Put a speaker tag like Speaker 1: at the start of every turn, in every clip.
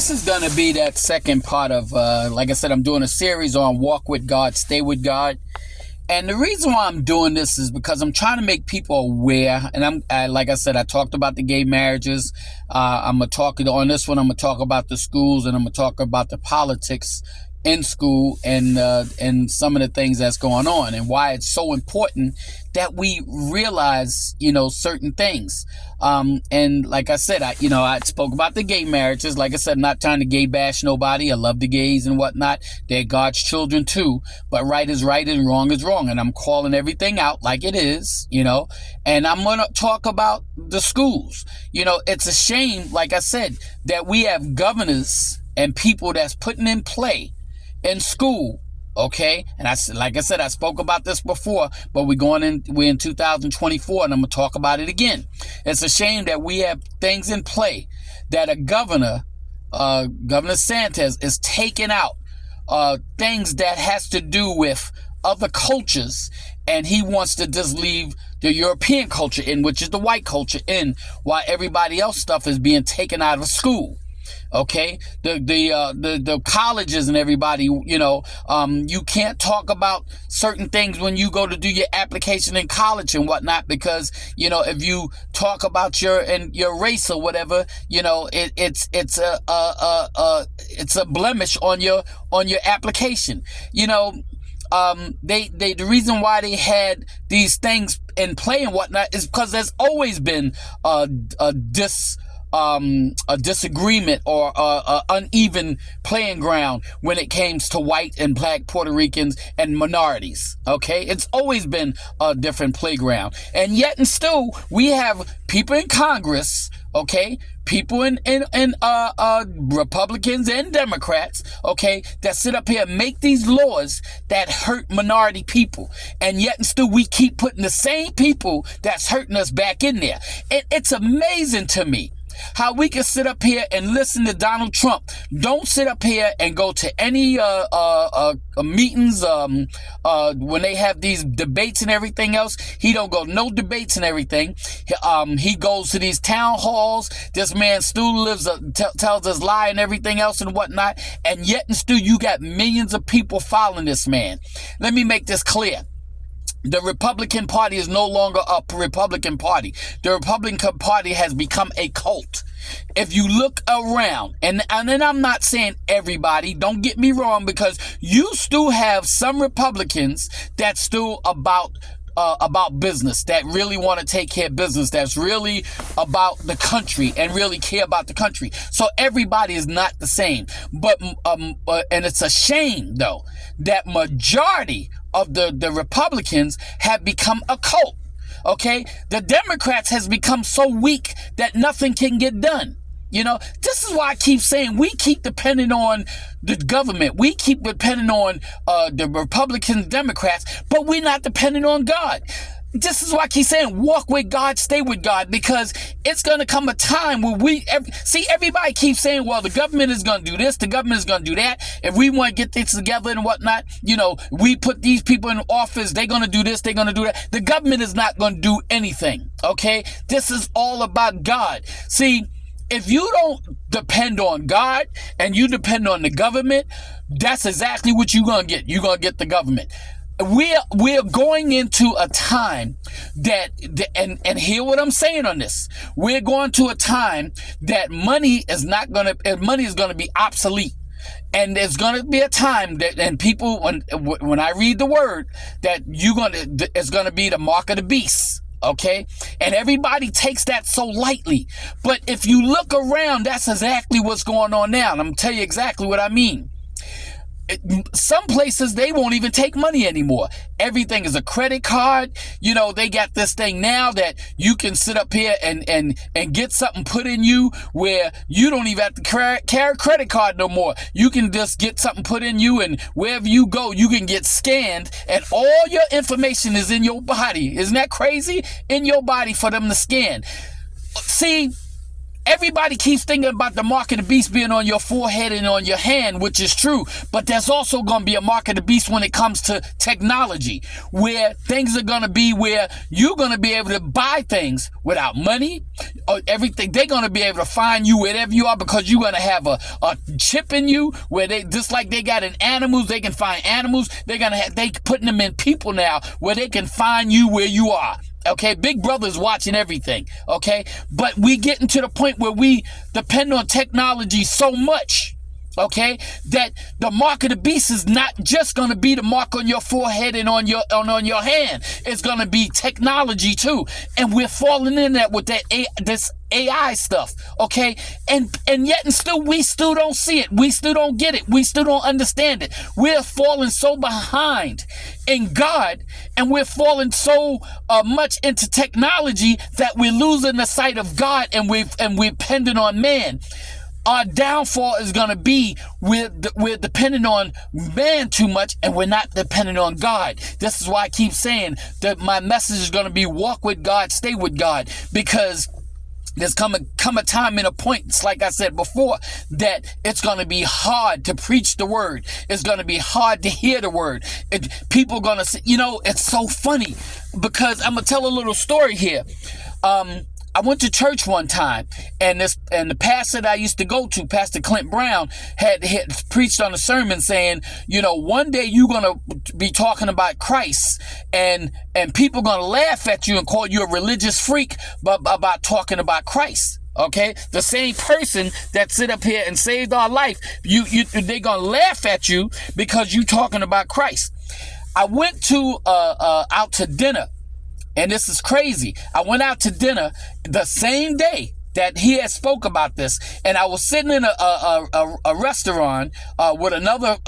Speaker 1: this is going to be that second part of, like I said, I'm doing a series on Walk with God, Stay with God. And the reason why I'm doing this is because I'm trying to make people aware. And like I said, I talked about the gay marriages. I'm going to talk on this one. I'm going to talk about the schools, and I'm going to talk about the politics in school and some of the things that's going on and why it's so important that we realize, certain things. And like I said, I spoke about the gay marriages. Like I said, I'm not trying to gay bash nobody. I love the gays and whatnot. They're God's children too. But right is right and wrong is wrong. And I'm calling everything out like it is, and I'm going to talk about the schools. It's a shame, like I said, that we have governors and people that's putting in play in school, okay? And like I said, I spoke about this before, but we're in 2024, and I'm gonna talk about it again. It's a shame that we have things in play that a governor, Governor DeSantis, is taking out things that has to do with other cultures, and he wants to just leave the European culture in, which is the white culture in, while everybody else stuff is being taken out of school. Okay, the colleges and everybody, you can't talk about certain things when you go to do your application in college and whatnot, because if you talk about your race or whatever, it's a blemish on your application. The reason why they had these things in play and whatnot is because there's always been a disagreement or a uneven playing ground when it comes to white and black Puerto Ricans and minorities. Okay, it's always been a different playground, and yet and still we have people in Congress. Okay, people in Republicans and Democrats, okay, that sit up here and make these laws that hurt minority people, and yet and still we keep putting the same people that's hurting us back in there. It's amazing to me how we can sit up here and listen to Donald Trump. Don't sit up here and go to any meetings when they have these debates and everything else. He don't go no debates and everything. He goes to these town halls. This man still tells us lie and everything else and whatnot, and yet and still you got millions of people following this man. Let me make this clear. The Republican Party is no longer a Republican Party. The Republican Party has become a cult. If you look around, and then I'm not saying everybody, don't get me wrong, because you still have some Republicans that's still about business, that really want to take care of business, that's really about the country and really care about the country. So everybody is not the same. But and it's a shame though that majority of the Republicans have become a cult. Okay, the Democrats has become so weak that nothing can get done. This is why I keep saying we keep depending on the government. We keep depending on the Republicans, Democrats, but we're not depending on God. This is why I keep saying walk with God, stay with God, because it's going to come a time where everybody keeps saying, well, the government is going to do this, the government is going to do that. If we want to get this together and whatnot, we put these people in office, they're going to do this, they're going to do that. The government is not going to do anything, okay? This is all about God. See, if you don't depend on God and you depend on the government, that's exactly what you're going to get. You're going to get the government. We're going into a time that, and hear what I'm saying on this. We're going to a time that money is going to be obsolete. And there's going to be a time that, and people, when I read the word, that it's going to be the mark of the beast. Okay, and everybody takes that so lightly. But if you look around, that's exactly what's going on now. And I'm going to tell you exactly what I mean. Some places, they won't even take money anymore. Everything is a credit card. They got this thing now that you can sit up here and get something put in you where you don't even have to carry a credit card no more. You can just get something put in you, and wherever you go, you can get scanned, and all your information is in your body. Isn't that crazy? In your body for them to scan. See, Everybody keeps thinking about the mark of the beast being on your forehead and on your hand, which is true. But there's also going to be a mark of the beast when it comes to technology, where things are going to be where you're going to be able to buy things without money or everything. They're going to be able to find you wherever you are because you're going to have a chip in you where they, just like they got in animals, they can find animals. They putting them in people now where they can find you where you are. Okay, Big Brother's watching everything, okay? But we getting to the point where we depend on technology so much, okay, that the mark of the beast is not just going to be the mark on your forehead and on your hand. It's going to be technology too. And we're falling in that with this AI stuff, okay? And yet and still, we still don't see it. We still don't get it. We still don't understand it. We're falling so behind in God, and we're falling so much into technology that we're losing the sight of God, and we're dependent on man. Our downfall is going to be we're dependent on man too much, and we're not dependent on God. This is why I keep saying that my message is going to be walk with God, stay with God, because there's come a time and a point, it's like I said before, that it's going to be hard to preach the word. It's going to be hard to hear the word. People are going to say, it's so funny because I'm going to tell a little story here. I went to church one time, and the pastor that I used to go to, Pastor Clint Brown, had preached on a sermon saying, one day you're going to be talking about Christ, and people are going to laugh at you and call you a religious freak about talking about Christ. Okay, the same person that sit up here and saved our life, they're gonna laugh at you because you talking about Christ. I went to out to dinner. And this is crazy. I went out to dinner the same day that he had spoke about this, and I was sitting in a restaurant with another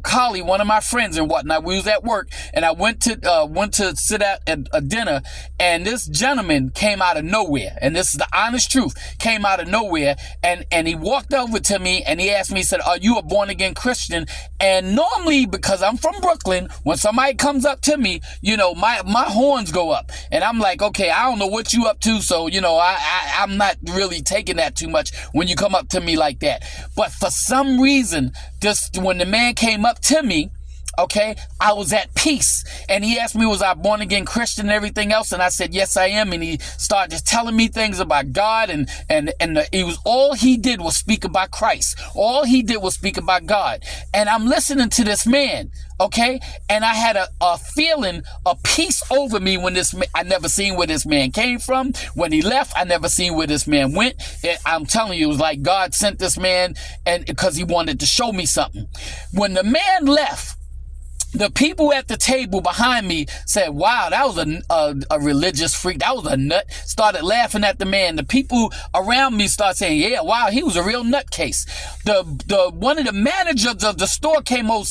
Speaker 1: colleague, one of my friends and whatnot. We was at work, and I went to sit at a dinner, and this gentleman came out of nowhere, and this is the honest truth, came out of nowhere, and he walked over to me, and he asked me, he said, "Are you a born again Christian?" And normally, because I'm from Brooklyn, when somebody comes up to me, my horns go up, and I'm like, okay, I don't know what you up to, so I'm not really taking that too much when you come up to me like that. But for some reason, just when the man came up to me, okay, I was at peace, and he asked me, was I born again Christian and everything else, and I said, yes, I am. And he started just telling me things about God, and all he did was speak about Christ. All he did was speak about God. And I'm listening to this man, okay, and I had a feeling, a peace over me when I never seen where this man came from. When he left, I never seen where this man went. I'm telling you, it was like God sent this man, and because he wanted to show me something. When the man left, the people at the table behind me said, wow, that was a religious freak. That was a nut. Started laughing at the man. The people around me started saying, yeah, wow, he was a real nutcase. One of the managers of the store came over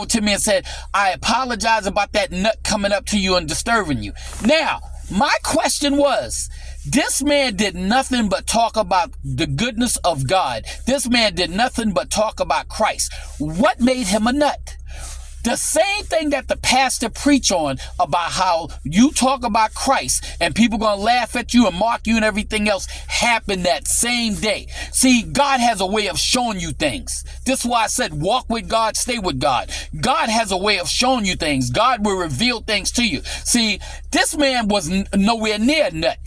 Speaker 1: to me and said, I apologize about that nut coming up to you and disturbing you. Now, my question was, this man did nothing but talk about the goodness of God. This man did nothing but talk about Christ. What made him a nut? The same thing that the pastor preach on about how you talk about Christ and people going to laugh at you and mock you and everything else happened that same day. See, God has a way of showing you things. This is why I said walk with God, stay with God. God has a way of showing you things. God will reveal things to you. See, this man was nowhere near a nut.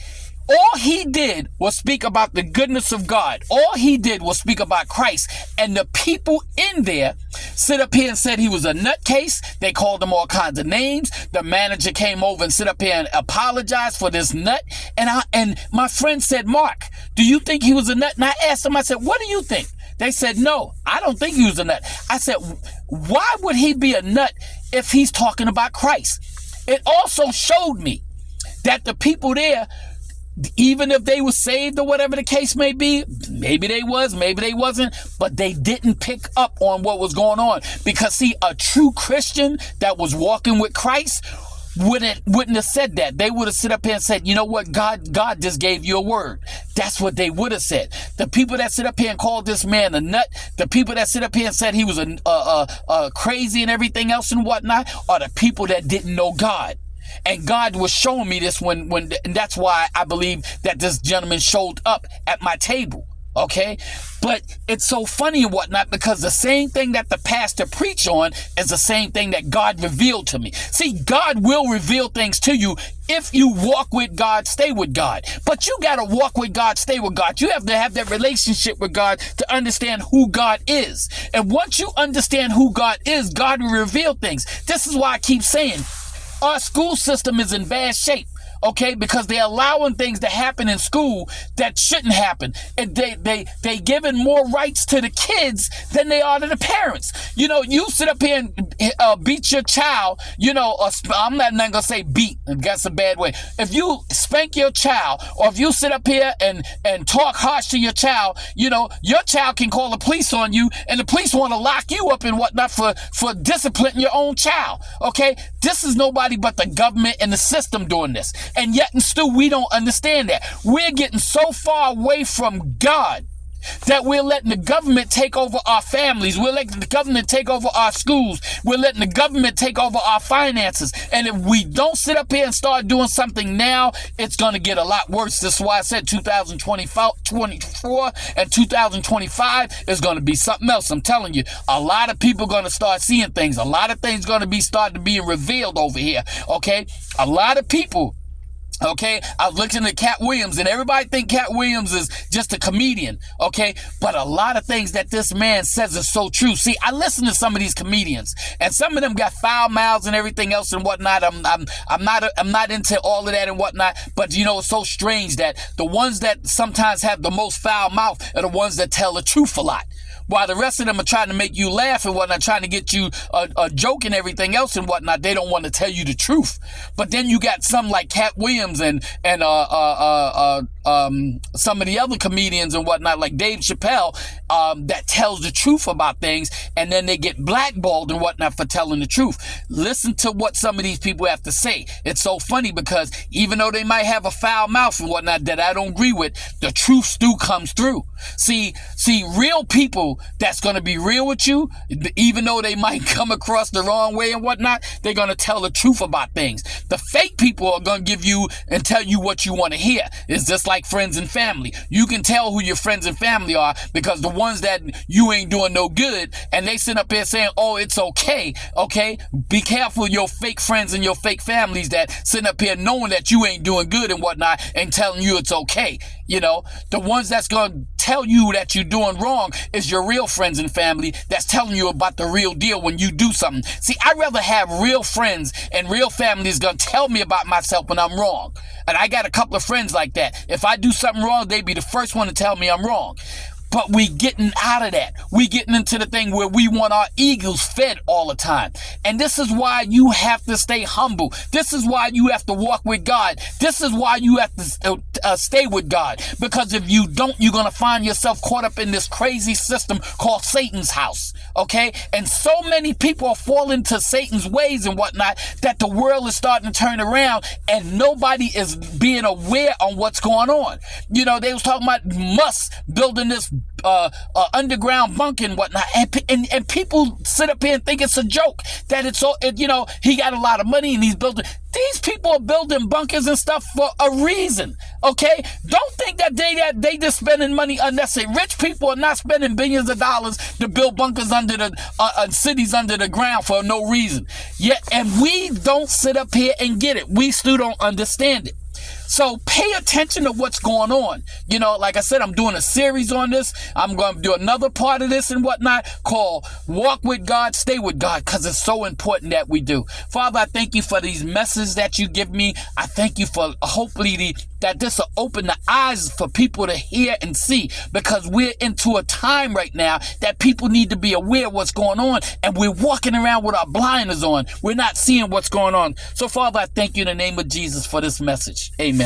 Speaker 1: All he did was speak about the goodness of God. All he did was speak about Christ. And the people in there sit up here and said he was a nutcase. They called him all kinds of names. The manager came over and sit up here and apologized for this nut. And my friend said, Mark, do you think he was a nut? And I asked him, I said, what do you think? They said, no, I don't think he was a nut. I said, why would he be a nut if he's talking about Christ? It also showed me that the people there, even if they were saved or whatever the case may be, maybe they was, maybe they wasn't, but they didn't pick up on what was going on. Because see, a true Christian that was walking with Christ wouldn't have said that. They would have sit up here and said, you know what, God just gave you a word. That's what they would have said. The people that sit up here and called this man a nut, the people that sit up here and said he was a crazy and everything else and whatnot, are the people that didn't know God. And God was showing me this and that's why I believe that this gentleman showed up at my table. Okay, but it's so funny and whatnot because the same thing that the pastor preached on is the same thing that God revealed to me. See, God will reveal things to you if you walk with God, stay with God. But you got to walk with God, stay with God. You have to have that relationship with God to understand who God is. And once you understand who God is, God will reveal things. This is why I keep saying our school system is in bad shape. Okay, because they're allowing things to happen in school that shouldn't happen. And they giving more rights to the kids than they are to the parents. You know, you sit up here and beat your child, you know, or I'm not going to say beat, that's a bad way. If you spank your child, or if you sit up here and talk harsh to your child, you know, your child can call the police on you, and the police want to lock you up and whatnot for disciplining your own child. Okay, this is nobody but the government and the system doing this. And yet and still we don't understand that. We're getting so far away from God that we're letting the government take over our families. We're letting the government take over our schools. We're letting the government take over our finances. And if we don't sit up here and start doing something now, it's going to get a lot worse. This is why I said 2024 and 2025 is going to be something else. I'm telling you, a lot of people are going to start seeing things. A lot of things going to be starting to be revealed over here. Okay, a lot of people. Okay, I was looking at Cat Williams, and everybody think Cat Williams is just a comedian. Okay, but a lot of things that this man says is so true. See, I listen to some of these comedians, and some of them got foul mouths and everything else and whatnot. I'm not into all of that and whatnot. But you know, it's so strange that the ones that sometimes have the most foul mouth are the ones that tell the truth a lot. While the rest of them are trying to make you laugh and whatnot, trying to get you a joke and everything else and whatnot, they don't want to tell you the truth. But then you got some like Cat Williams and some of the other comedians and whatnot, like Dave Chappelle, that tells the truth about things, and then they get blackballed and whatnot for telling the truth. Listen to what some of these people have to say. It's so funny because even though they might have a foul mouth and whatnot that I don't agree with, the truth still comes through. See, real people that's going to be real with you, even though they might come across the wrong way and whatnot, they're going to tell the truth about things. The fake people are going to give you and tell you what you want to hear. It's just like friends and family. You can tell who your friends and family are because the ones that you ain't doing no good, and they sit up here saying, oh, it's okay. Okay, be careful your fake friends and your fake families that sit up here knowing that you ain't doing good and whatnot and telling you it's okay. You know, the ones that's going to tell you that you're doing wrong is your real friends and family that's telling you about the real deal when you do something. See, I'd rather have real friends and real families gonna tell me about myself when I'm wrong. And I got a couple of friends like that. If I do something wrong, they'd be the first one to tell me I'm wrong. But we getting out of that. We getting into the thing where we want our egos fed all the time. And this is why you have to stay humble. This is why you have to walk with God. This is why you have to stay with God. Because if you don't, you're going to find yourself caught up in this crazy system called Satan's house. Okay? And so many people are falling to Satan's ways and whatnot that the world is starting to turn around and nobody is being aware on what's going on. You know, they was talking about Musk building this underground bunker and whatnot, and people sit up here and think it's a joke that it's all, you know, he got a lot of money and he's building. These people are building bunkers and stuff for a reason. Okay, don't think that they just spending money unnecessary. Rich people are not spending billions of dollars to build bunkers under the cities under the ground for no reason. Yet, and we don't sit up here and get it. We still don't understand it. So pay attention to what's going on. You know, like I said, I'm doing a series on this. I'm going to do another part of this and whatnot called Walk with God, Stay with God, because it's so important that we do. Father, I thank you for these messages that you give me. I thank you for hopefully that this will open the eyes for people to hear and see, because we're into a time right now that people need to be aware of what's going on, and we're walking around with our blinders on. We're not seeing what's going on. So, Father, I thank you in the name of Jesus for this message. Amen.